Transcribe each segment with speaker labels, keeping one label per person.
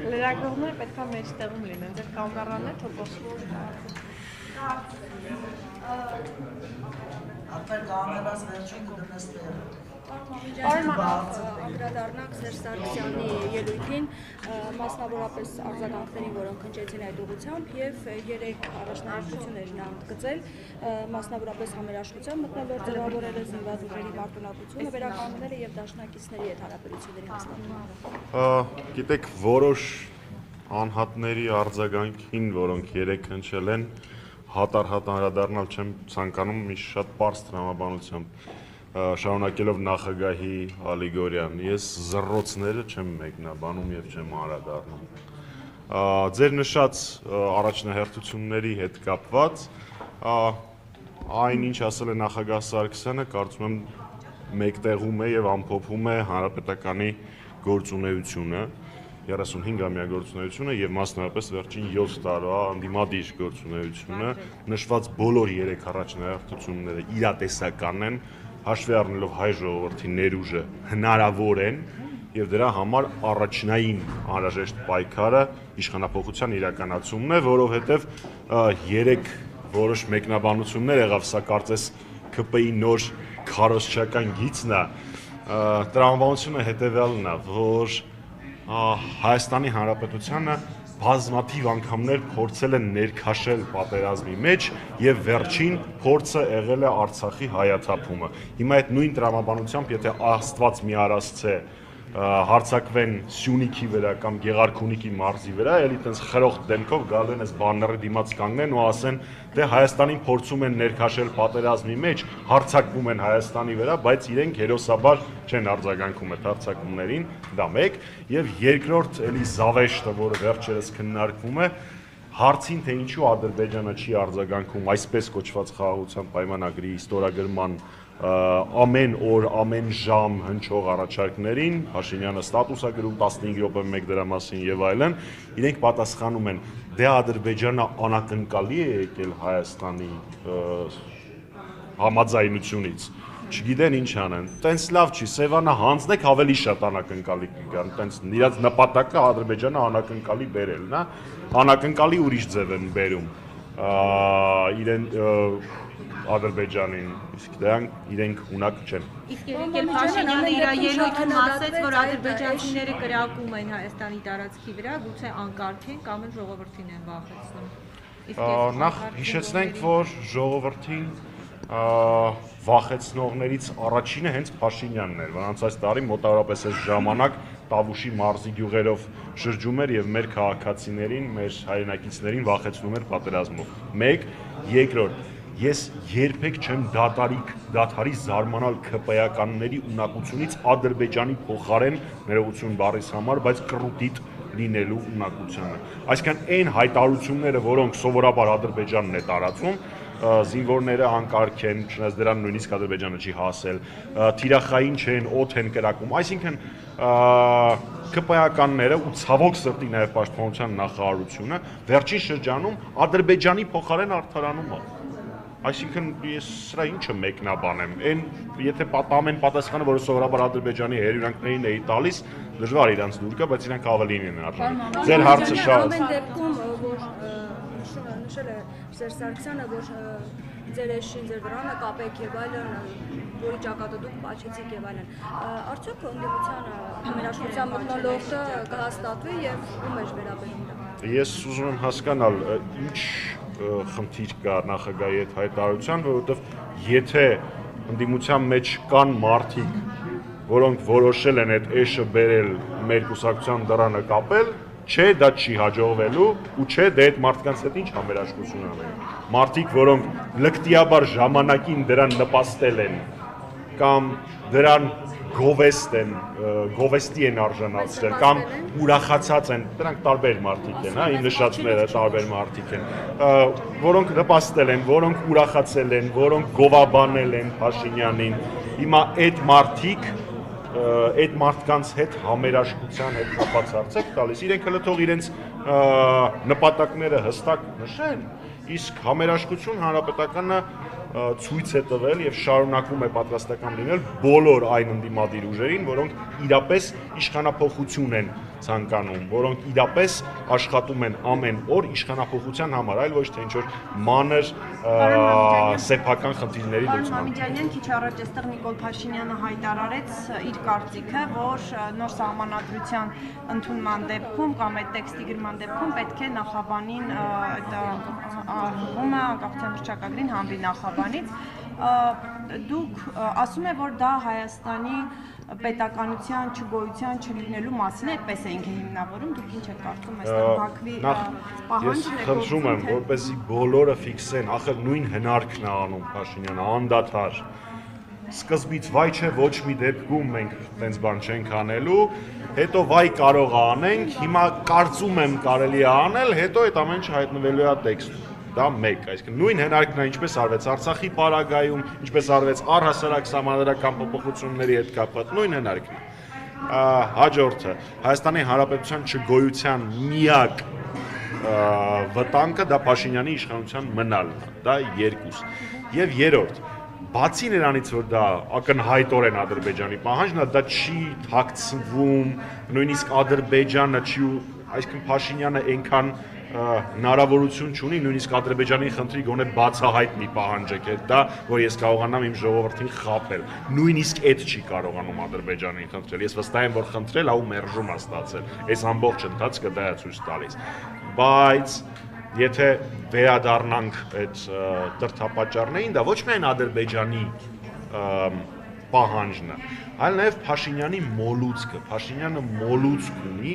Speaker 1: Լրագրողները պետք է մեջտեղում լինեն, ձեր կամերանն է թոկոսվում։
Speaker 2: Ապա կամերաս վերջին կդնես տեղը։
Speaker 3: Անդրադառնանք Սերժ Սարգսյանի ելույթին, մասնավորապես արձագանքներին, որոնք հնչեցին այդ ուղղությամբ, եւ 3 առաջնահերթություններ նա ընդգծել, մասնավորապես համերաշխության մթնոլորտ ձևավորելը, զինված ուժերի մարտունակությունը վերականգնելը եւ դաշնակիցների հետ հարաբերությունների հաստատումը։
Speaker 4: Գիտեք, որոշ անհատների արձագանքին, որոնք 3 հնչել են, հատառհատ անդրադառնալ չեմ ցանկանում մի շատ պարզ տրամաբանությամբ։ Շարունակելով նախագահի ալեգորիան, ես զռռոցները չեմ մեկնաբանում եւ չեմ անդրադառնում։ Ձեր նշած առաջնահերթությունների հետ կապված այն ինչ ասել է նախագահ Սարգսյանը, կարծում եմ մեկտեղում է եւ ամփոփում է հանրապետականի գործունեությունը, 35-ամյա գործունեությունը եւ մասնավորապես վերջին 7 տարվա անդիմադիր գործունեությունը, նշված բոլոր 3 առաջնահերթությունները իրատեսական են, հաշվի առնելով հայ ժողովրդի ներուժը հնարավոր են եւ դրա համար առաջնային անհրաժեշտ պայքարը իշխանապողության իրականացումն է, որովհետեւ 3 որոշ մեկնաբանություններ եղավ, սա կարծես ԿՊ-ի նոր քարոզչական գիծն է, տրամաբանությունը հետեւյալն է, որ Հայաստանի Հանրապետությանը բազմաթիվ անգամներ փորձել են ներքաշել պատերազմի մեջ եւ վերջին փորձը եղել է Արցախի հայաթափումը։ Հիմա այդ նույն տրամաբանությամբ, եթե Աստված մի արասցե հարցակվեն Սյունիքի վրա կամ Գեղարքունիքի մարզի վրա, էլի տենց խրոխտ դեմքով գալու են այս բանների դիմաց կանգնեն ու ասեն, դե Հայաստանին փորձում են ներքաշել պատերազմի մեջ, հարցակվում են Հայաստանի վրա, բայց իրենք հերոսաբար չեն արձագանքում այդ հարցակումներին, դա մեկ, եւ երկրորդ էլի զավեշտը, որը վերջերս քննարկվում է, հարցին թե ինչու Ադրբեջանը չի արձագանքում այսպես կոչված խաղաղության պայմանագրի ստորագրման ամեն օր, ամեն ժամ հնչող առաջարկներին, Փաշինյանը ստատուս է գրում 15 րոպե դրա մասին եւ այլն, իրենք պատասխանում են, դե Ադրբեջանը անակնկալի է եկել Հայաստանի համաձայնությունից, չգիտեն ինչ անեն, տենց լավ չի, Սևանը հանձնեք ավելի շատ անակնկալի կգան, տենց իրաց նպատակը Ադրբեջանը անակնկալի բերելն է, անակնկալի ուրիշ ձև են բերում իրեն Ադրբեջանին, իսկ դրանք իրենք ունակ չեն։
Speaker 5: Իսկ եկել Փաշինյանը իր ելույթում ասաց, որ ադրբեջանցիները կրակում են Հայաստանի տարածքի վրա, գուցե անկարգ են կամ էլ ժողովրդին են վախեցնում։
Speaker 4: Նախ հիշեցնենք, որ ժողովրդին վախեցնողներից առաջինը հենց Փաշինյանն էր, որ անցած տարի մոտավորապես այս ժամանակ Տավուշի մարզի գյուղերով շրջում էր եւ մեր քաղաքացիներին, մեր հայրենակիցներին վախեցնում էր պատերազմով։ Մեկ, երկրորդ, ես երբեք չեմ դադարի զարմանալ ԿՊ-ականների ունակությունից Ադրբեջանի փոխարեն ներողություն բառիս համար, բայց կռուտիտ լինելու ունակությանը։ Այսինքն այն հայտարարությունները, որոնք սովորաբար Ադրբեջանն է տարածում, զինվորները անկարգ են, չնայած դրան նույնիսկ Ադրբեջանը չի հասել, թիրախային չեն, օդ են կրակում, այսինքն ԿՊ-ականները ու ցավոք սրտի նաև պաշտպանության նախարարությունը վերջին շրջանում Ադրբեջանի փոխարեն արդարանում է։ Այսինքն ես սրա ինչը մեկնաբանեմ, այն եթե ամեն պատասխանը, որը սովորաբար Ադրբեջանի հերյուրանքներին էի տալիս, դժվար իրանց դուր կա, բայց իրանք ավելին են արժանի։ Ձեր հարցը շատ։
Speaker 3: Ամեն դեպքում, որ նշել է Սերժ Սարգսյանը, որ ձեր էշին, ձեր վրանը կապեք եւ այլն, որի ճակատը դուք պաչեցիք եւ այլն։ Արդյոք ընդդիմության համերաշխության մթնոլորտը կհաստատվի եւ ում է վերաբերում դա։
Speaker 4: Ես ուզում եմ հասկանալ, ինչ խնդիր կա նախագահի այդ հայտարարության, որովհետև եթե ընդդիմության մեջ կան մարդիկ, որոնք որոշել են այդ էշը բերել մեր կուսակցության դռանը կապել, չէ, դա չի հաջողվելու ու չէ, դե այդ մարդկանց հետ ինչ համերաշխություն անեն։ Մարդիկ, որոնք լկտիաբար ժամանակին դրան նպաստել են կամ դրան գովեստի են արժանացրել կամ ուրախացած են, դրանք տարբեր մարդիկ են, իմ նշածները տարբեր մարդիկ են, որոնք նպաստել են, որոնք ուրախացել են, որոնք գովաբանել են Փաշինյանին, հիմա այդ մարդիկ այդ մարդկանց հետ համերաշխության հետ կապած հարցեր տալիս, իրենք հələ թող իրենց նպատակները հստակ նշեն, իսկ համերաշխություն հանրապետականը ցույց է տվել եւ շարունակում է պատրաստական լինել բոլոր այն ընդդիմադիր ուժերին, որոնք իրապես իշխանափոխություն են ցանկանում, որոնք իրապես աշխատում են ամեն օր իշխանափոխության համար, այլ ոչ թե ինչ-որ մանր սեփական խնդիրների
Speaker 6: Պարոն
Speaker 4: լուծման։
Speaker 6: Մամիջանյան, քիչ առաջ այստեղ Նիկոլ Փաշինյանը հայտարարեց իր կարծիքը, որ նոր սահմանադրության ընդունման դեպքում կամ այդ տեքստի գրման դեպքում պետք է նախաբանին այդ հողումը անկախության հռչակագրին հանվի նախաբանից։ Դուք ասում եք, որ դա Հայաստանի պետականության չգոյության չլինելու մասին է, այդպես էինք հիմնավորում, դուք ինչ եք կարծում այստեղ Բաքվի
Speaker 4: Ես խնդրում եմ, որպեսզի բոլորը ֆիքսեն, ախր նույն հնարքն է անում Փաշինյանը, անդադար։ Սկզբից վայ չէ, ոչ մի դեպքում մենք տենց բան չենք անելու, հետո վայ կարող է անենք, հիմա կարծում եմ կարելի է անել, հետո այդ ամեն ինչը հայտնվելու է տեքստում։ Դա մեկ, այսինքն նույն հնարքն է, ինչպես արվեց Արցախի պարագայում, ինչպես արվեց առհասարակ սահմանադրական փոփոխությունների հետ կապված, նույն հնարքն է։ Հաջորդը Հայաստանի Հանրապետության չգոյության միակ վտանգը դա Փաշինյանի իշխանության մնալն է, դա երկուս։ Եվ երրորդ, բացի նրանից, որ դա ակնհայտորեն Ադրբեջանի պահանջն է, դա չի թաքցվում, նույնիսկ Ադրբեջանը չի, այսինքն Փաշինյանը այնքան հնարավորություն չունի նույնիսկ Ադրբեջանի խնդրի գոնե բացահայտ մի պահանջեք է դա, որ ես կարողանամ իմ ժողովրդին խաբել։ Նույնիսկ այդ չի կարողանում Ադրբեջանին խնդրել։ Ես վստահ եմ, որ խնդրել ա ու մերժում է ստացել։ Այս ամբողջ ընթացքը դա է ցույց տալիս։ Բայց եթե վերադառնանք այդ դրդապատճառներին, դա ոչ միայն Ադրբեջանի պահանջն է, այլ նաև Փաշինյանի մոլուցքը։ Փաշինյանը մոլուցք ունի,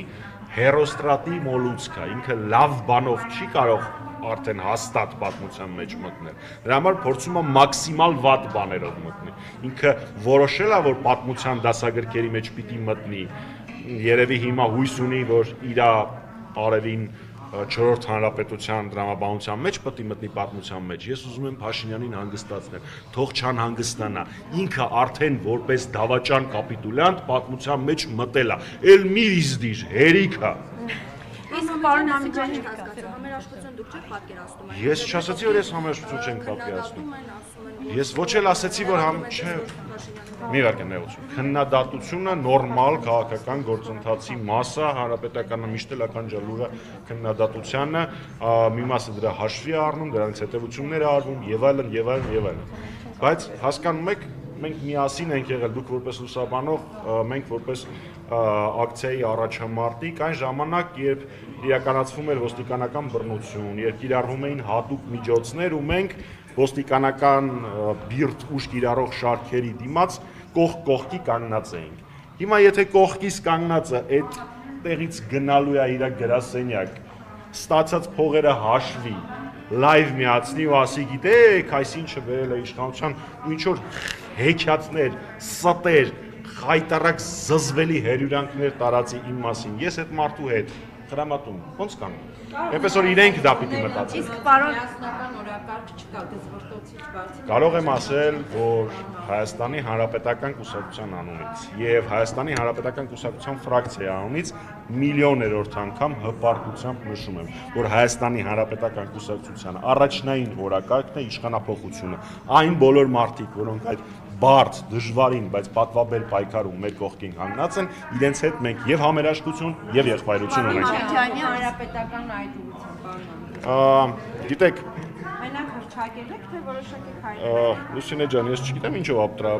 Speaker 4: հերոստրատի մոլուցքը, ինքը լավ բանով չի կարող արդեն հաստատ պատմության մեջ մտնել։ Դրա համար փորձում է մաքսիմալ վատ բաներով մտնել։ Ինքը որոշել է, որ պատմության դասագրքերի մեջ պիտի մտնի։ Երևի հիմա հույս ունի, որ իր արևին 4-րդ հանրապետության դրամաբանության մեջ պետք է մտնի պատմության մեջ։ Ես ուզում եմ Փաշինյանին հանգստացնել, թող չանհանգստանա։ Ինքը արդեն որպես դավաճան կապիտուլյանտ պատմության մեջ մտել է։ Էլ մի իզդիր, հերիք է։
Speaker 3: Իսկ պարոն Մամիջանյան հասկացա, համերաշխություն դուք չեք պատկերացնում։
Speaker 4: Ես չասացի, որ ես համերաշխություն չենք պատկերացնում։ Ես ոչ էլ ասեցի, որ չէ, մի վարքան նեղություն։ Քննադատությունը նորմալ քաղաքական գործընթացի մաս է, հանրապետականը միշտ էլ ականջալուր է քննադատությանը, մի մասը դրա հաշվի է առնում, դրանից հետևություններ է արվում եւ այլն եւ այլն եւ այլն։ Բայց հասկանում եք, մենք միասին ենք եղել, դուք որպես լուսաբանող, մենք որպես ակցիայի առաջամարտիկ, այն ժամանակ, երբ իրականացվում էր ոստիկանական բռնություն, երբ կիրառվում էին հատուկ միջոցներ ու մենք ոստիկանական բիրտ ուժ կիրառող շարքերի դիմաց կողքի կանգնած էինք։ Հիմա եթե կողքից կանգնածը այդ տեղից գնալու է իր գրասենյակ, ստացած փողերը հաշվի, լայվ միացնի ու ասի գիտեք, այս ինչը վերել է իշխանության ու ինչ որ հեքիաթներ, ստեր, խայտարակ զզվելի հերյուրանքներ տարածի իմ մասին։ Ես այդ մարդու հետ խրամատում, ոնց կան։ Այնպես որ իրենք դա պիտի մտածեն։
Speaker 6: Իսկ պարոն
Speaker 5: միասնական օրակարգ չկա, դժվարտոցից բացի։
Speaker 4: Կարող եմ ասել, որ Հայաստանի Հանրապետական կուսակցության անունից եւ Հայաստանի Հանրապետական կուսակցության ֆրակցիայի անունից միլիոներորդ անգամ հպարտությամբ նշում եմ, որ Հայաստանի Հանրապետական կուսակցության առաջնային օրակարգն է իշխանափոխությունը։ Այն բոլոր մարդիկ, որոնք այդ բարդ, դժվարին, բայց պատվաբեր պայքարում մեր կողքին հանգած են, իրենց հետ մենք եւ համերաշխություն եւ եղբայրություն ունենք։
Speaker 5: Հանրապետական այդ ուղղությամբ։
Speaker 4: Գիտեք,
Speaker 5: Մենակ հրճակել եք, թե որոշակի քայլեր։
Speaker 4: Լուսինե ջան, ես չգիտեմ ինչով ապտրա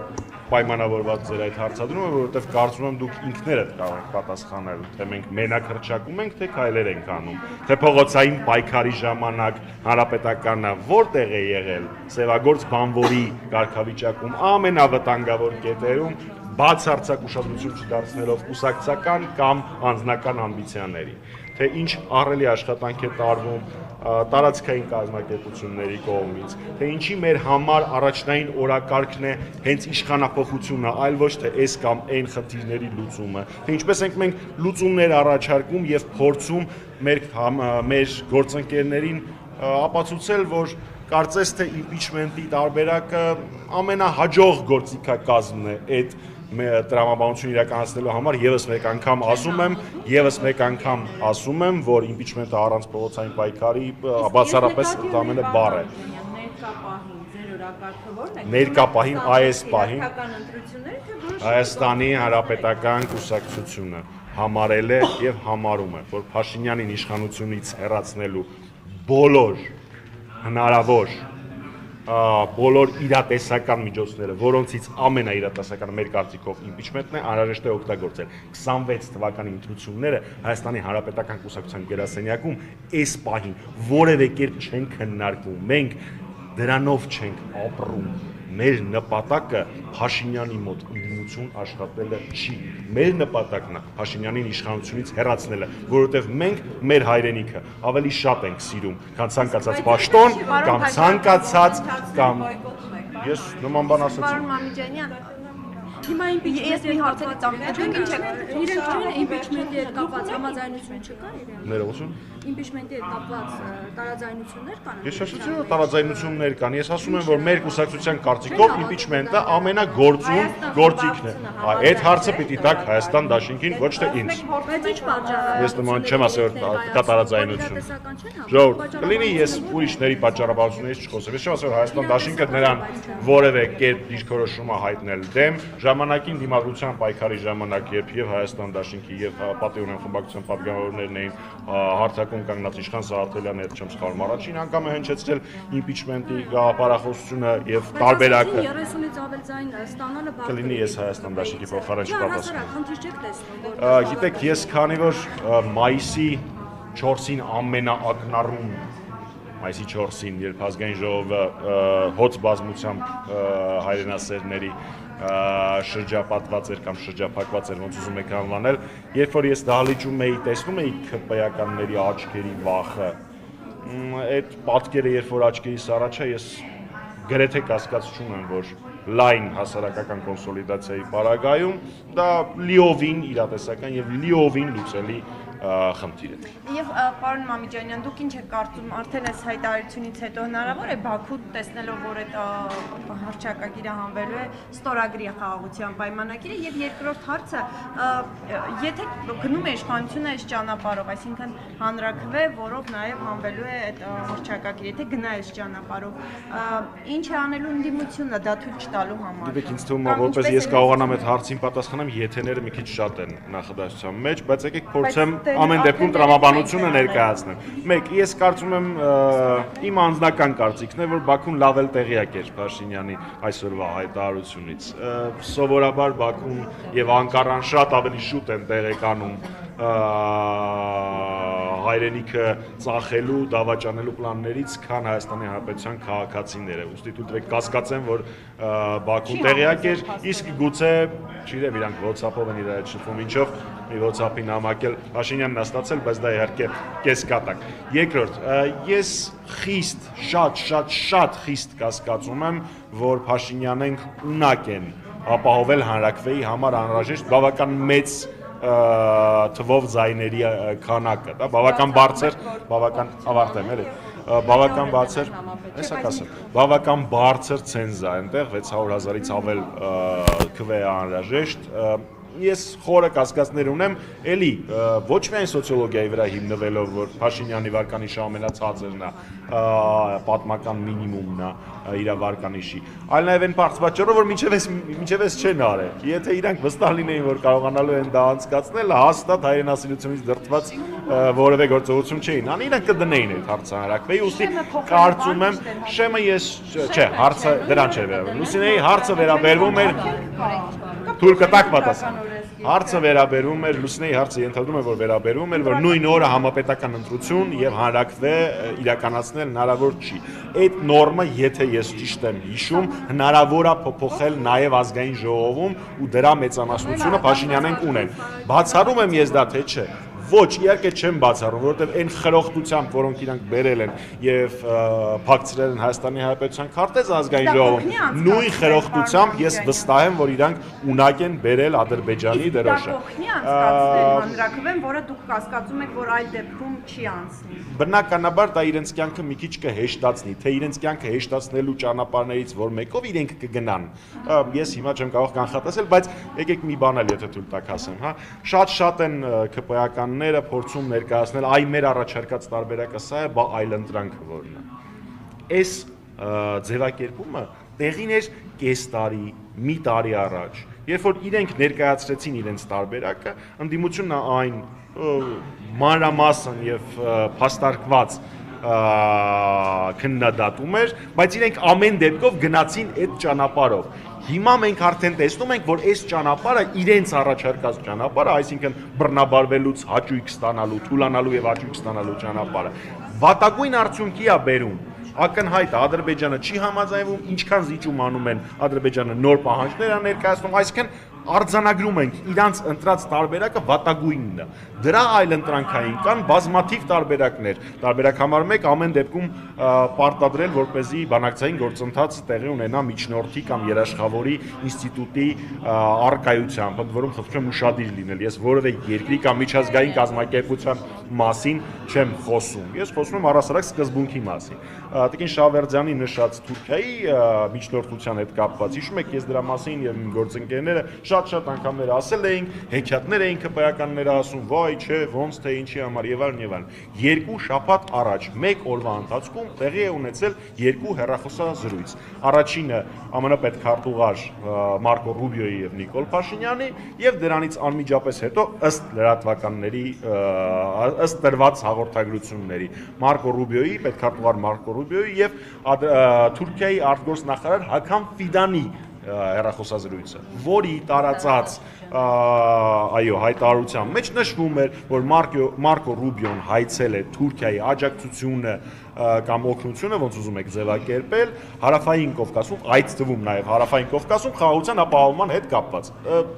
Speaker 4: պայմանավորված ձեր այդ հարցադրումը, որովհետև կարծում եմ դուք ինքներդ կարող եք պատասխանել, թե մենք մենակ հրճակում ենք, թե քայլեր ենք անում, թե փողոցային պայքարի ժամանակ հանրապետականը որտեղ է եղել Սևագործ բանվորի կարգավիճակում ամենավտանգավոր կետերում բացարձակ ուշադրություն չդարձնելով կուսակցական կամ անձնական ամբիցիաների, թե ինչ ահռելի աշխատանք է տարվում տարածքային կազմակերպությունների կողմից, թե ինչի մեր համար առաջնային օրակարգն է հենց իշխանափոխությունը, այլ ոչ թե այս կամ այն խնդիրների լուծումը, թե ինչպես ենք մենք լուծումներ առաջարկում եւ փորձում մեր գործընկերներին ապացուցել, որ կարծես թե impeachment-ի տարբերակը ամենահաջող գործիքակազմն է այդ տրամաբանություն իրականացնելու համար եւս մեկ անգամ ասում եմ, որ impeachment-ը առանց փողոցային պայքարի բացառապես ամենը բառ է։ Ներկա պահին այս պահին
Speaker 5: ընտրությունները թե որոշ
Speaker 4: Հայաստանի Հանրապետական կուսակցությունը համարել է եւ համարում է, որ Փաշինյանին իշխանությունից հեռացնելու բոլոր հնարավոր բոլոր իրատեսական միջոցները, որոնցից ամենաիրատեսականը մեր կարծիքով իմպիչմենտն է, անհրաժեշտ է օգտագործել 26 թվականի ընտրությունները Հայաստանի Հանրապետական Կուսակցության գերասենյակում այս պահին որևէ կերպ չենք քննարկում, մենք դրանով չենք ապրում, մեր նպատակը Փաշինյանի մոտ ընդդիմություն աշխատելը չի, մեր նպատակն է Փաշինյանին իշխանությունից հեռացնելը, որովհետև մենք մեր հայրենիքը ավելի շատ ենք սիրում, քան ցանկացած պաշտոն կամ ցանկացած կամ ես նման բան ասացի։
Speaker 6: Պարոն Մամիջանյան,
Speaker 3: Հիմա
Speaker 6: ես մի հարցերի տանջում
Speaker 3: իրենք իմպիչմենտի հետ կապված համաձայնություն չկա իրեն։
Speaker 4: Ներողություն։
Speaker 3: Իմպիչմենտի հետ կապված տարաձայնություններ կան։
Speaker 4: Ես ասացի, որ տարաձայնություններ կան։ Ես ասում եմ, որ մեր կուսակցության կարծիքով իմպիչմենտը ամենագործուն գործիքն է։ Այդ հարցը պիտի տաք Հայաստան Դաշինքին, ոչ թե ինձ։
Speaker 3: Բայց ի՞նչ պատճառ։
Speaker 4: Ես նման չեմ ասել, որ կա տարաձայնություն։ Ժողովուրդ, կլինի ես ուրիշների պատճառաբանություններից չխոսեմ։ Ես չեմ ասել, որ Հայաստան Դաշինքը նրան որևէ կերպ դիրքորոշում է հայտնել դեմ, ժամանակին դիմադրության պայքարի ժամանակ, երբ եւ Հայաստան Դաշինքի եւ Պատիոնյան խմբակցության պատգամավորներն էին հարթակում կանգնած Իշխան Սաղաթելյանը, եթե չեմ սխալվում, առաջին անգամ է հնչեցրել իմպիչմենտի գաղափարախոսությունը եւ տարբերակը։
Speaker 3: 30-ից ավել ձայն ստանալը բարձր։
Speaker 4: Կլինի ես Հայաստան Դաշինքի փոխարեն չպատասխանեմ։
Speaker 3: Խնդիր չեք տեսնում։
Speaker 4: Գիտեք, ես քանի որ մայիսի 4-ին ամենաակնառուն մայիսի 4-ին, երբ ազգային ժողովը հոծ բազմությամբ հայրենասերների շրջապատված էր կամ շրջափակված էր, ոնց ուզում եք անվանել, երբ որ ես դահլիճում էի, տեսնում էի ԿՊ-ականների աչքերի վախը, այդ պատկերը, երբ որ աչքերիս առաջ է, ես գրեթե կասկած չունեմ, որ լայն հասարակական կոնսոլիդացիայի պարագայում դա լիովին իրատեսական եւ լիովին լուծելի խնդիր է։
Speaker 6: Եվ պարոն Մամիջանյան, դուք ինչ եք կարծում, արդեն այս հայտարարությունից հետո հնարավոր է Բաքու տեսնելով, որ այդ հռչակագիրը հանվելու է, ստորագրի խաղաղության պայմանագիրը, եւ երկրորդ հարցը, եթե գնում է իշխանությունը այս ճանապարհով, այսինքն հանրաքվե, որով նաեւ հանվելու է այդ հռչակագիրը, եթե գնա այս ճանապարհով, ինչ է անելու ընդդիմությունը դա թույլ չտալու համար։
Speaker 4: Գիտեք, ինձ թվում է, որպես ես կարողանամ այդ հարցին պատասխանեմ, եթեները մի քիչ շատ են նախադասության մեջ, բայց եկեք փորձեմ ամեն դեպքում տրամաբանությունը ներկայացնեմ։ Մեկ, ես կարծում եմ իմ անձնական կարծիքն է, որ Բաքուն լավ էլ տեղյակ էր Փաշինյանի այսօրվա հայտարարությունից։ Սովորաբար Բաքուն եւ Անկարան շատ ավելի շուտ են տեղեկանում հայրենիքը ծախելու, դավաճանելու պլաններից, քան Հայաստանի Հանրապետության քաղաքացիները։ Ուստի դուք կասկածեմ, որ Բաքուն տեղյակ էր, իսկ գուցե, չգիտեմ, իրանք WhatsApp-ով են իրար հետ շփվում, ինչով մի WhatsApp-ի նամակել Փաշինյանն ստացել, բայց դա իհարկե կեսկատակ։ Երկրորդ, ես շատ խիստ կասկածում եմ, որ Փաշինյանենք ունակ են ապահովել հանրաքվեի համար անհրաժեշտ բավական մեծ թվով ձայների քանակը, դա բավական բարձր, բավական ավարտեմ, էլի, բավական բարձր, հեսա կասեմ, բավական բարձր ցենզ է այնտեղ 600,000-ից ավել քվե անհրաժեշտ, ես խորը կասկածներ ունեմ, էլի ոչ միայն սոցիոլոգիայի վրա հիմնվելով, որ Փաշինյանի վարկանիշը ամենացածրն է, պատմական մինիմումն է իր վարկանիշի, այլ նաև այն բարձ պատճառով, որ մինչև էս չեն արել։ Եթե իրանք վստահ լինեին, որ կարողանալու են դա անցկացնել, հաստատ հայրենասիրությունից դրդված որևէ գործողություն չէին անի, իրանք կդնեին այդ հարցը հանրաքվեի, ուստի կարծում եմ, շեմը ես, չէ, հարցը դրան չէր վերաբերվում, Լուսինեի հարցը վերաբերվում էր թույլ կտակ պատասխան։ Հարցը վերաբերում էր, Լուսինեի հարցը ենթադրում է, որ վերաբերում էր, որ նույն օրը համապետական ընտրություն եւ հանրաքվե իրականացնել հնարավոր չի։ Այդ նորմը, եթե ես ճիշտ եմ հիշում, հնարավոր է փոփոխել նաեւ ազգային ժողովում ու դրա մեծամասնությունը Փաշինյանենք ունեն։ Բացառում եմ ես դա, թե չէ։ Ոչ, իհարկե չեմ բացառում, որովհետև այն խրոխտությամբ, որոնք իրանք բերել են եւ փակցրել են Հայաստանի Հանրապետության քարտեզ ազգային ժողովում, նույն խրոխտությամբ ես վստահ եմ, որ իրանք ունակ են բերել Ադրբեջանի դրոշը։
Speaker 6: Հանրաքվեն, որը դուք կասկածում եք, որ այլ դեպքում չի անցնի։
Speaker 4: Բնականաբար դա իրենց կյանքը մի քիչ կհեշտացնի, թե իրենց կյանքը հեշտացնելու ճանապարհներից որ մեկով իրենք կգնան։ Ես հիմա չեմ կարող կանխատեսել, բայց եկեք մի բան էլ եթե թույլ տաք ասեմ, հա։ Շատ են ԿՊ-ականները փորձում ներկայացնել, այ մեր առաջարկած տարբերակը սա է, բա այլընտրանքը որն է։ Այս ձևակերպումը տեղին էր կես տարի, մի տարի առաջ, երբ որ իրենք ներկայացրեցին իրենց տարբերակը, ընդդիմությունը այն մանրամասն եւ փաստարկված քննադատում էր, բայց իրենք ամեն դեպքով գնացին այդ ճանապարհով։ Հիմա մենք արդեն տեսնում ենք, որ այս ճանապարհը իրենց առաջարկած ճանապարհը, այսինքն բռնաբարվելուց հաճույք ստանալու, թուլանալու եւ հաճույք ստանալու ճանապարհը, վատագույն արդյունքի է բերում։ Ակնհայտ Ադրբեջանը չի համաձայնվում, ինչքան զիջում անում են Ադրբեջանը նոր պահանջներ է ներկայացնում, այսինքն արձանագրում ենք իրանց ընտրած տարբերակը վատագույնն է։ Դրա այլընտրանքային կան բազմաթիվ տարբերակներ։ Տարբերակ համար 1 ամեն դեպքում պարտադրել, որպեսզի բանակցային գործընթաց տեղի ունենա միջնորդի կամ երաշխավորի ինստիտուտի առկայությամբ, ընդ որում խնդրում եմ ուշադիր լինել։ Ես որևէ երկրի կամ միջազգային կազմակերպության մասին չեմ խոսում։ Ես խոսում եմ առասարակ սկզբունքի մասին։ Տիկին Շավերդյանի նշած Թուրքիայի միջնորդության հետ կապված, հիշում եք, ես դրա մասին եւ իմ գործընկերները շատ անգամներ ասել էինք, հեքիաթներ էին ԿՊ-ականները ասում, վայ, չէ, ոնց թե ինչի համար եւ այլն եւ այլն։ 2 շաբաթ առաջ, 1 օրվա ընթացքում տեղի է ունեցել 2 հեռախոսազրույց։ Առաջինը ԱՄՆ պետքարտուղար Մարկո Ռուբիոյի եւ Նիկոլ Փաշինյանի եւ դրանից անմիջապես հետո ըստ լրատվականների ըստ տրված հաղորդագրությունների Մարկո Ռուբիոյի, պետքարտուղար Մարկո Ռուբիոյի եւ Թուրքիայի արտգործնախարար Հական Ֆիդանի հեռախոսազրույցը, որի տարածած հայտարարության մեջ նշվում էր, որ Մարկո Ռուբիոն հայցել է Թուրքիայի աջակցությունը կամ օգնությունը, ոնց ուզում եք ձևակերպել, Հարավային Կովկասում, այդ թվում նաև Հարավային Կովկասում խաղաղության ապահովման հետ կապված։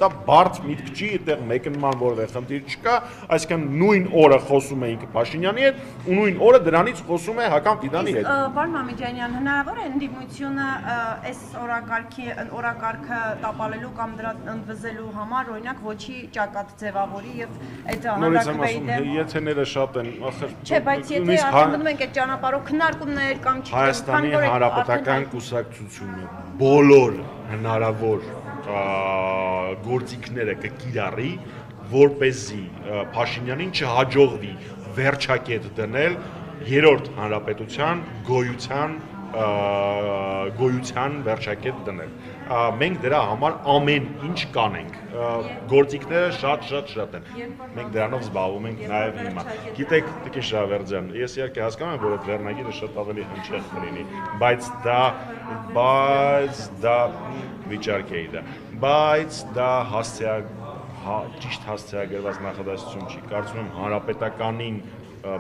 Speaker 4: Դա բարդ միտք չի, այդտեղ մեկնման որևէ խնդիր չկա, այսինքն նույն օրը խոսում էինք Փաշինյանի հետ, ու նույն օրը դրանից խոսում է Հական Ֆիդանի հետ։
Speaker 6: Պարոն Մամեջանյան, հնարավոր է ընդդիմությունը այս օրակարգը տապալելու կամ դրա ընդվզելու համար, օրինակ, ոչի ճակատ ձևավորի եւ այդ հանրակրվեի դեմ։
Speaker 4: Եթեները շատ են, ախր։
Speaker 6: Չէ, բայց եթե արդեն մտնում ենք այդ ճանապարհով քննարկումներ կամ չգիտեմ,
Speaker 4: Հայաստանի Հանրապետական կուսակցությունը բոլոր հնարավոր գործիքները կկիրառի, որպեսզի Փաշինյանին չհաջողվի վերջակետ դնել երրորդ հանրապետության գոյության վերջակետ դնել։ Մենք դրա համար ամեն ինչ կանենք, գործիքները շատ են, մենք դրանով զբաղվում ենք նաև հիմա։ Գիտեք, Տիկին Շավերդյան, ես իհարկե հասկանում եմ, որ այդ վերնագիրը շատ ավելի հնչեղ կլինի, բայց դա վիճակ է դա, բայց դա ճիշտ հասցեագրված նախադասություն չի, կարծում եմ հանրապետականին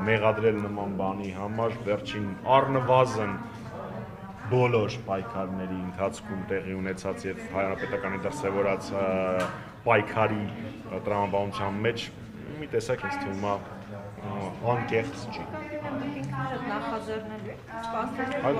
Speaker 4: մեղադրել նման բանի համար վերջին առնվազն բոլոր պայքարների ընթացքում տեղի ունեցած եւ հանրապետականի դրսեւորած պայքարի տրամաբանության մեջ մի տեսակ ինձ թվում է անկեղծ չի։
Speaker 5: Նախաձեռնելու եք, սպասել
Speaker 4: եք, որ